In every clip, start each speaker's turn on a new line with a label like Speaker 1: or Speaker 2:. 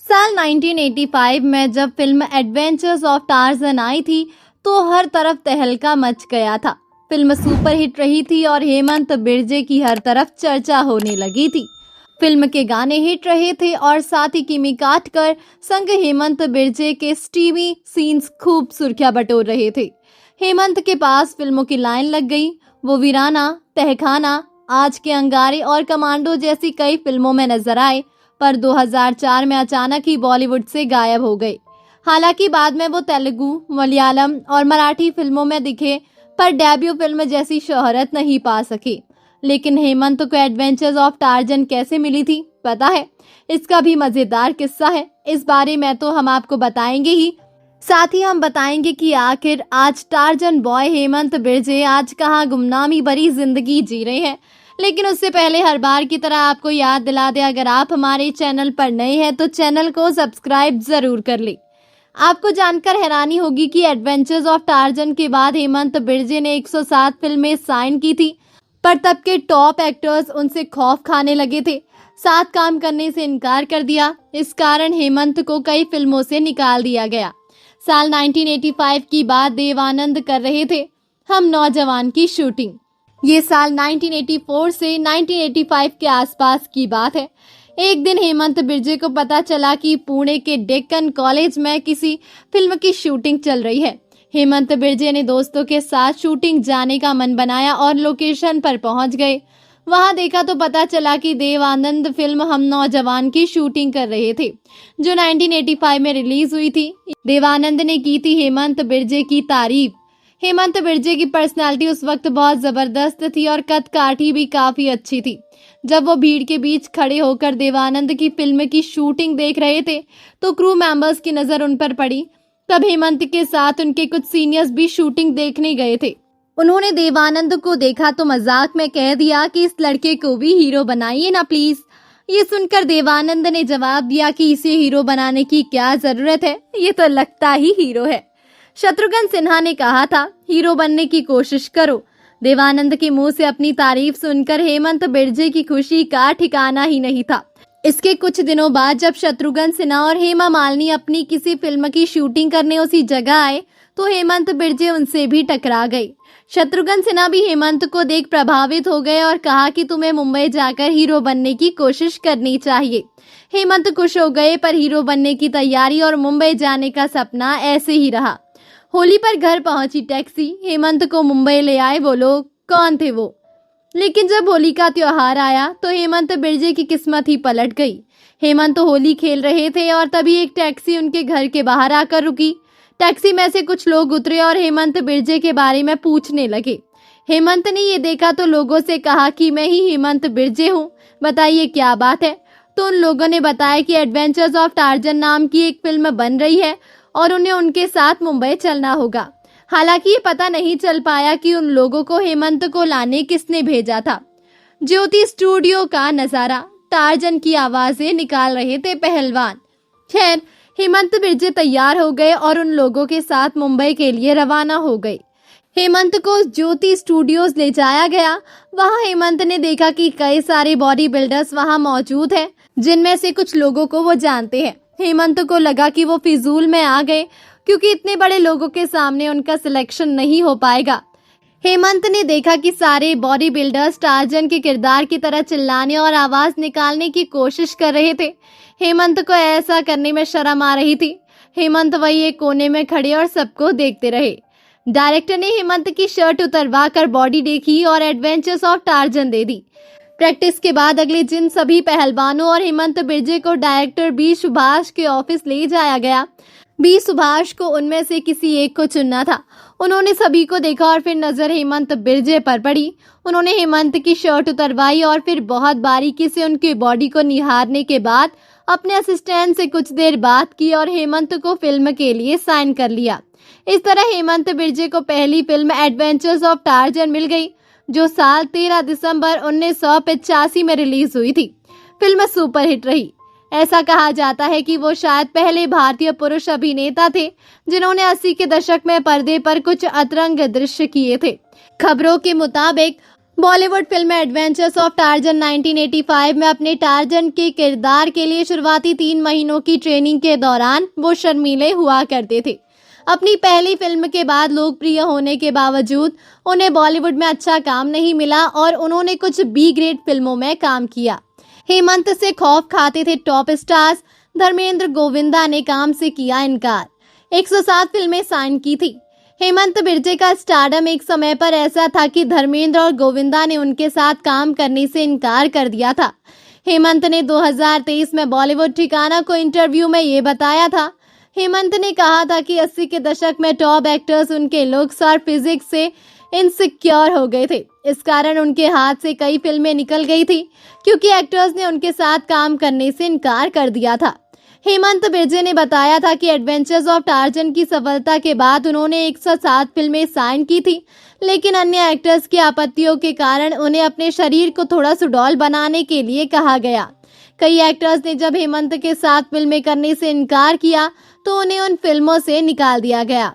Speaker 1: साल 1985 में जब फिल्म एडवेंचर्स ऑफ टार्ज़न आई थी तो हर तरफ तहलका मच गया था। फिल्म सुपरहिट रही थी और हेमंत बिरजे की हर तरफ चर्चा होने लगी थी। फिल्म के गाने हिट रहे थे और साथ ही किमी काटकर संग हेमंत बिरजे के स्टीमी सीन्स खूब सुर्खियां बटोर रहे थे। हेमंत के पास फिल्मों की लाइन लग गई। वो वीराना, तहखाना, आज के अंगारे और कमांडो जैसी कई फिल्मों में नजर आए, पर 2004 में अचानक ही बॉलीवुड से गायब हो गए। हालांकि बाद में वो तेलुगु, मलयालम और मराठी फिल्मों में दिखे, पर डेब्यू फिल्म जैसी शोहरत नहीं पा सके। लेकिन हेमंत को एडवेंचर्स ऑफ टार्ज़न कैसे मिली थी पता है? इसका भी मजेदार किस्सा है। इस बारे में तो हम आपको बताएंगे ही, साथ ही हम बताएंगे कि आखिर आज टार्ज़न बॉय हेमंत बिरजे आज कहां गुमनामी भरी जिंदगी जी रहे हैं। लेकिन उससे पहले हर बार की तरह आपको याद दिला दे, अगर आप हमारे चैनल पर नए हैं तो चैनल को सब्सक्राइब जरूर कर ले। आपको जानकर हैरानी होगी कि एडवेंचर्स ऑफ टार्ज़न के बाद हेमंत बिरजे ने 107 फिल्में साइन की थी, पर तब के टॉप एक्टर्स उनसे खौफ खाने लगे थे, साथ काम करने से इनकार कर दिया। इस कारण हेमंत को कई फिल्मों से निकाल दिया गया। साल 1985 की बात देव आनंद कर रहे थे हम नौजवान की शूटिंग। ये साल 1984 से 1985 के आसपास की बात है। एक दिन हेमंत बिरजे को पता चला कि पुणे के डेक्कन कॉलेज में किसी फिल्म की शूटिंग चल रही है। हेमंत बिरजे ने दोस्तों के साथ शूटिंग जाने का मन बनाया और लोकेशन पर पहुंच गए। वहां देखा तो पता चला कि देव आनंद फिल्म हम नौजवान की शूटिंग कर रहे थे, जो 1985 में रिलीज हुई थी। देव आनंद ने की थी हेमंत बिरजे की तारीफ। हेमंत बिरजे की पर्सनालिटी उस वक्त बहुत जबरदस्त थी और कद काठी भी काफी अच्छी थी। जब वो भीड़ के बीच खड़े होकर देवानंद की फिल्म की शूटिंग देख रहे थे तो क्रू मेंबर्स की नजर उन पर पड़ी। तब हेमंत के साथ उनके कुछ सीनियर्स भी शूटिंग देखने गए थे। उन्होंने देवानंद को देखा तो मजाक में कह दिया कि इस लड़के को भी हीरो बनाइए ना प्लीज। ये सुनकर देवानंद ने जवाब दिया कि इसे हीरो बनाने की क्या जरूरत है, ये तो लगता ही हीरो है। शत्रुघ्न सिन्हा ने कहा था हीरो बनने की कोशिश करो। देवानंद के मुंह से अपनी तारीफ सुनकर हेमंत बिरजे की खुशी का ठिकाना ही नहीं था। इसके कुछ दिनों बाद जब शत्रुघ्न सिन्हा और हेमा मालिनी अपनी किसी फिल्म की शूटिंग करने उसी जगह आए तो हेमंत बिरजे उनसे भी टकरा गए। शत्रुघ्न सिन्हा भी हेमंत को देख प्रभावित हो गए और कहा कि तुम्हें मुंबई जाकर हीरो बनने की कोशिश करनी चाहिए। हेमंत खुश हो गए, पर हीरो बनने की तैयारी और मुंबई जाने का सपना ऐसे ही रहा। होली पर घर पहुंची टैक्सी हेमंत को मुंबई ले आए। वो लोग कौन थे वो? लेकिन जब होली का त्योहार आया तो हेमंत बिरजे की किस्मत ही पलट गई। हेमंत होली खेल रहे थे और तभी एक टैक्सी उनके घर के बाहर आकर रुकी। टैक्सी में से कुछ लोग उतरे और हेमंत बिरजे के बारे में पूछने लगे। हेमंत ने ये देखा तो लोगों से कहा कि मैं ही हेमंत बिरजे हूँ, बताइए क्या बात है। तो उन लोगों ने बताया कि एडवेंचर्स ऑफ टार्ज़न नाम की एक फिल्म बन रही है और उन्हें उनके साथ मुंबई चलना होगा। हालांकि ये पता नहीं चल पाया कि उन लोगों को हेमंत को लाने किसने भेजा था। ज्योति स्टूडियो का नजारा, टार्ज़न की आवाजें निकाल रहे थे पहलवान। खैर, हेमंत बिरजे तैयार हो गए और उन लोगों के साथ मुंबई के लिए रवाना हो गए। हेमंत को ज्योति स्टूडियोज ले जाया गया। वहां हेमंत ने देखा कि कई सारे बॉडी बिल्डर्स वहां मौजूद हैं, जिनमें से कुछ लोगों को वो जानते हैं। हेमंत को लगा कि वो फिजूल में आ गए, क्योंकि इतने बड़े लोगों के सामने उनका सिलेक्शन नहीं हो पाएगा। हेमंत ने देखा कि सारे बॉडी बिल्डर्स टार्ज़न के किरदार की तरह चिल्लाने और आवाज निकालने की कोशिश कर रहे थे। हेमंत को ऐसा करने में शर्म आ रही थी। हेमंत वही एक कोने में खड़े और सबको देखते रहे। डायरेक्टर ने हेमंत की शर्ट उतरवा कर बॉडी देखी और adventures of Tarzan they the. Practice के बाद अगले दिन सभी पहलवानों और हेमंत बिरजे को डायरेक्टर बी सुभाष के ऑफिस ले जाया गया। बी सुभाष को उनमें से किसी एक को चुनना था। उन्होंने सभी को देखा और फिर नजर हेमंत बिरजे पर पड़ी। उन्होंने हेमंत की शर्ट उतरवाई और फिर बहुत बारीकी से उनकी बॉडी को निहारने के बाद अपने असिस्टेंट से कुछ देर बात की और हेमंत को फिल्म के लिए साइन कर लिया। इस तरह हेमंत बिरजे को पहली फिल्म एडवेंचर्स ऑफ टार्ज़न मिल गई, जो साल 13 दिसंबर 1985 में रिलीज हुई थी। फिल्म सुपरहिट रही। ऐसा कहा जाता है कि वो शायद पहले भारतीय पुरुष अभिनेता थे जिन्होंने 80 के दशक में पर्दे पर कुछ अतरंग दृश्य किए थे। खबरों के मुताबिक Bollywood film adventures of torsion 1985 में अपने टार्जन के किरदार के लिए शुरुआती 3 महीनों की ट्रेनिंग के दौरान वो शर्मीले हुआ करते थे। अपनी पहली फिल्म के बाद लोकप्रिय होने के बावजूद उन्हें बॉलीवुड में अच्छा काम नहीं मिला और उन्होंने कुछ बी ग्रेड फिल्मों में काम किया। हेमंत से खौफ खाते थे टॉप स्टार्स। धर्मेंद्र गोविंदा ने काम से किया इनकार। 107 फिल्में साइन की थी। हेमंत बिरजे का स्टारडम एक समय पर ऐसा था कि धर्मेंद्र और गोविंदा ने उनके साथ काम करने से इनकार कर दिया था। हेमंत ने 2023 में बॉलीवुड ठिकाना को इंटरव्यू में ये बताया था। हेमंत ने कहा था कि 80 के दशक में टॉप एक्टर्स उनके लुक्स और फिजिक्स से इनसिक्योर हो गए थे। इस कारण उनके हाथ से कई फिल्में निकल गई थी क्योंकि एक्टर्स ने उनके साथ काम करने से इनकार कर दिया था। हेमंत बिरजे ने बताया था कि एडवेंचर्स ऑफ टार्जन की सफलता के बाद उन्होंने 107 फिल्में साइन की थी, लेकिन अन्य एक्टर्स की आपत्तियों के कारण उन्हें अपने शरीर को थोड़ा सुडौल बनाने के लिए कहा गया। कई एक्टर्स ने जब हेमंत के साथ फिल्में करने से इनकार किया तो उन्हें उन फिल्मों से निकाल दिया गया।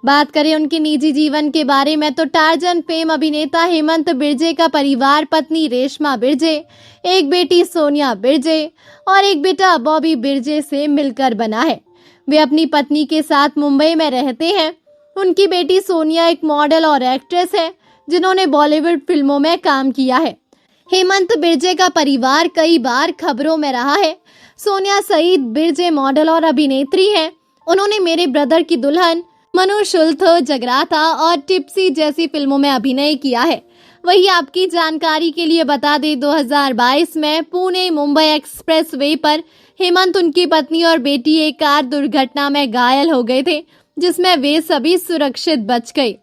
Speaker 1: बात करें उनके निजी जीवन के बारे में तो टार्जन फेम अभिनेता हेमंत बिरजे का परिवार पत्नी रेशमा बिरजे, एक बेटी सोनिया बिरजे और एक बेटा बॉबी बिरजे से मिलकर बना है। वे अपनी पत्नी के साथ मुंबई में रहते हैं। उनकी बेटी सोनिया एक मॉडल और एक्ट्रेस है जिन्होंने बॉलीवुड फिल्मों में काम किया है। हेमंत बिरजे का परिवार कई बार खबरों में रहा है। सोनिया सईद बिरजे मॉडल और अभिनेत्री हैं। उन्होंने मेरे ब्रदर की दुल्हन, मनुशुल्थ, जगराता और टिप्सी जैसी फिल्मों में अभिनय किया है। वही आपकी जानकारी के लिए बता दें 2022 में पुणे मुंबई एक्सप्रेस वे पर हेमंत, उनकी पत्नी और बेटी एक कार दुर्घटना में घायल हो गए थे जिसमें वे सभी सुरक्षित बच गए।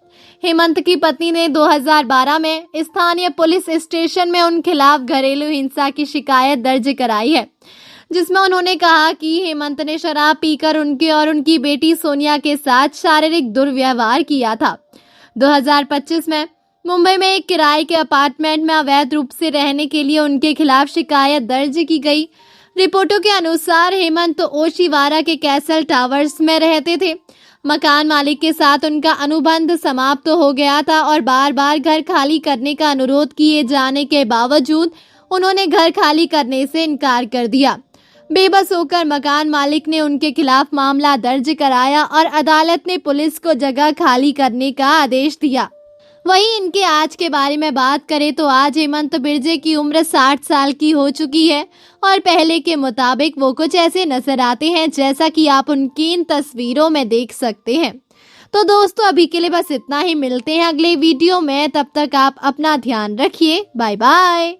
Speaker 1: हेमंत की पत्नी ने 2012 में स्थानीय पुलिस स्टेशन में उन खिलाफ घरेलू हिंसा की शिकायत दर्ज कराई है, जिसमें उन्होंने कहा कि हेमंत ने शराब पीकर उनके और उनकी बेटी सोनिया के साथ शारीरिक दुर्व्यवहार किया था। 2025 में मुंबई में एक किराए के अपार्टमेंट में अवैध रूप से रहने के लिए उनके खिलाफ शिकायत दर्ज की गई। रिपोर्टों के अनुसार हेमंत ओशिवारा के कैसल टावर्स में रहते थे। मकान मालिक के साथ उनका अनुबंध समाप्त हो गया था और बार बार घर खाली करने का अनुरोध किए जाने के बावजूद उन्होंने घर खाली करने से इनकार कर दिया। बेबस होकर मकान मालिक ने उनके खिलाफ मामला दर्ज कराया और अदालत ने पुलिस को जगह खाली करने का आदेश दिया। वहीं इनके आज के बारे में बात करें तो आज हेमंत बिरजे की उम्र 60 साल की हो चुकी है और पहले के मुताबिक वो कुछ ऐसे नजर आते हैं जैसा कि आप उनकी इन तस्वीरों में देख सकते हैं। तो दोस्तों अभी के लिए बस इतना ही। मिलते हैं अगले वीडियो में, तब तक आप अपना ध्यान रखिए। Bye bye.